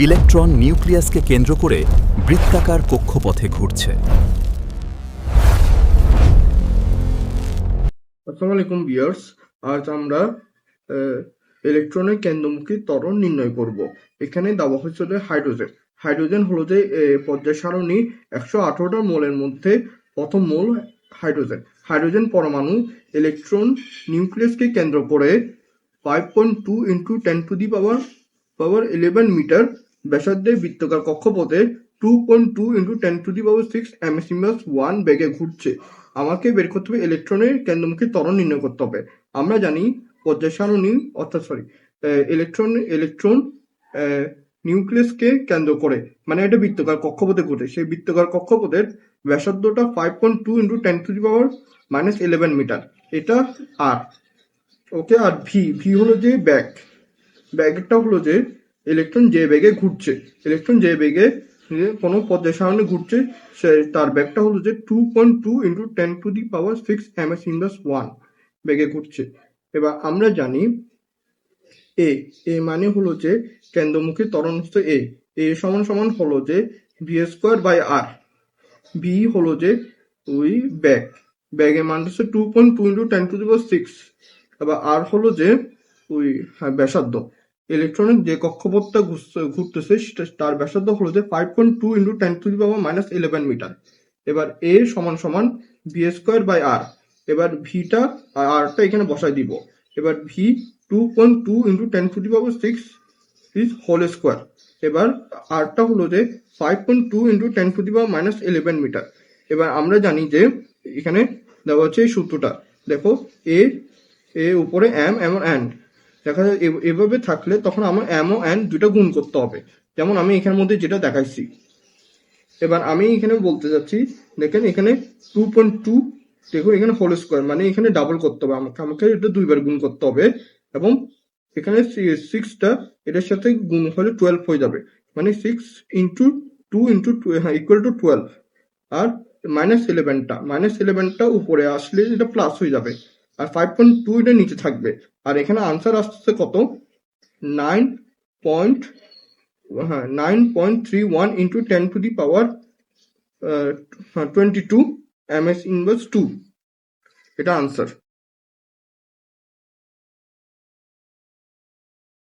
Electron নিউক্লিয়াসকে কেন্দ্র করে বৃত্তাকার কক্ষপথে ঘুরছে। আসসালামু আলাইকুম ভিউয়ার্স, আজ আমরা ইলেকট্রনের কেন্দ্রমুখী ত্বরণ নির্ণয় করব। এখানে দেওয়া হচ্ছে হাইড্রোজেন। হাইড্রোজেন হলো যে পর্যায় সারণী 118টা মৌলের মধ্যে প্রথম মৌল হাইড্রোজেন। হাইড্রোজেন পরমাণু ইলেকট্রন নিউক্লিয়াসকে কেন্দ্র করে 5.2 × 10⁻11 মিটার ব্যাসার্ধের বৃত্তাকার কক্ষপথে 2.2 × 10⁶ m/1 বেগে ঘুরছে। আমাকে বের করতে হবে ইলেকট্রনের কেন্দ্রমুখী ত্বরণ নির্ণয় করতে হবে। আমরা জানি পর্যায় সারণী ইলেকট্রন নিউক্লিয়াসকে কেন্দ্র করে, মানে এটা বৃত্তাকার কক্ষপথে ঘটে। সেই বৃত্তাকার কক্ষপথের ব্যাসার্ধটা 5.2 × 10⁻11 মিটার। এটা আর ওকে। আর ভি হলো যে ব্যাগটা হলো যে ইলেকট্রন যে বেগে ঘুরছে। ইলেকট্রন যে বেগে কোনো পর্যায় সারণী ঘুরছে, তার ব্যাগটা হলো যে 2.2 × 10⁶ m/1 বেগে ঘুরছে। এবার আমরা জানি এ মানে হলো যে কেন্দ্রমুখী ত্বরণ হচ্ছে এ সমান হলো যে v²/r। ভি হলো যে ওই ব্যাগের মান হচ্ছে 2.2 × 10⁶। আবার আর হলো যে ওই ব্যাসার্ধ। ইলেকট্রনের যে কক্ষপথটা ঘুরতেছে তার ব্যাসার্ধ হলো যে 5.2 × 10⁻11 মিটার। এবার এ সমান v²/r। এবার ভিটা আর আরটা এখানে বসাই দিব। এবার ভি 2.2 × 10⁶ হোল স্কোয়ার। এবার আরটা হলো যে 5.2 × 10⁻11 মিটার। এবার আমরা জানি যে এখানে দেওয়া হচ্ছে এই সূত্রটা। দেখো এ উপরে এম এবং এন দেখা যায়। এভাবে থাকলে তখন আমার এম ও এন দুটো গুণ করতে হবে, যেমন আমি এখানের মধ্যে যেটা দেখাইছি। এবার আমি এখানে বলতে যাচ্ছি, দেখেন এখানে 2.2, দেখুন এখানে হোল স্কোয়ার, মানে এখানে ডাবল করতে হবে। আমাকে এটা দুইবার গুণ করতে হবে, এবং এখানে 6টা এটার সাথে গুণ হলে 12 হয়ে যাবে, মানে 6 × 2 × 2 = 12। আর -11টা উপরে আসলে এটা প্লাস হয়ে যাবে, আর 5.2 এটা নিচে থাকবে। আর এখানে আনসার আসছে কত? 9.31 × 10⁻22 m/2। এটা আনসার।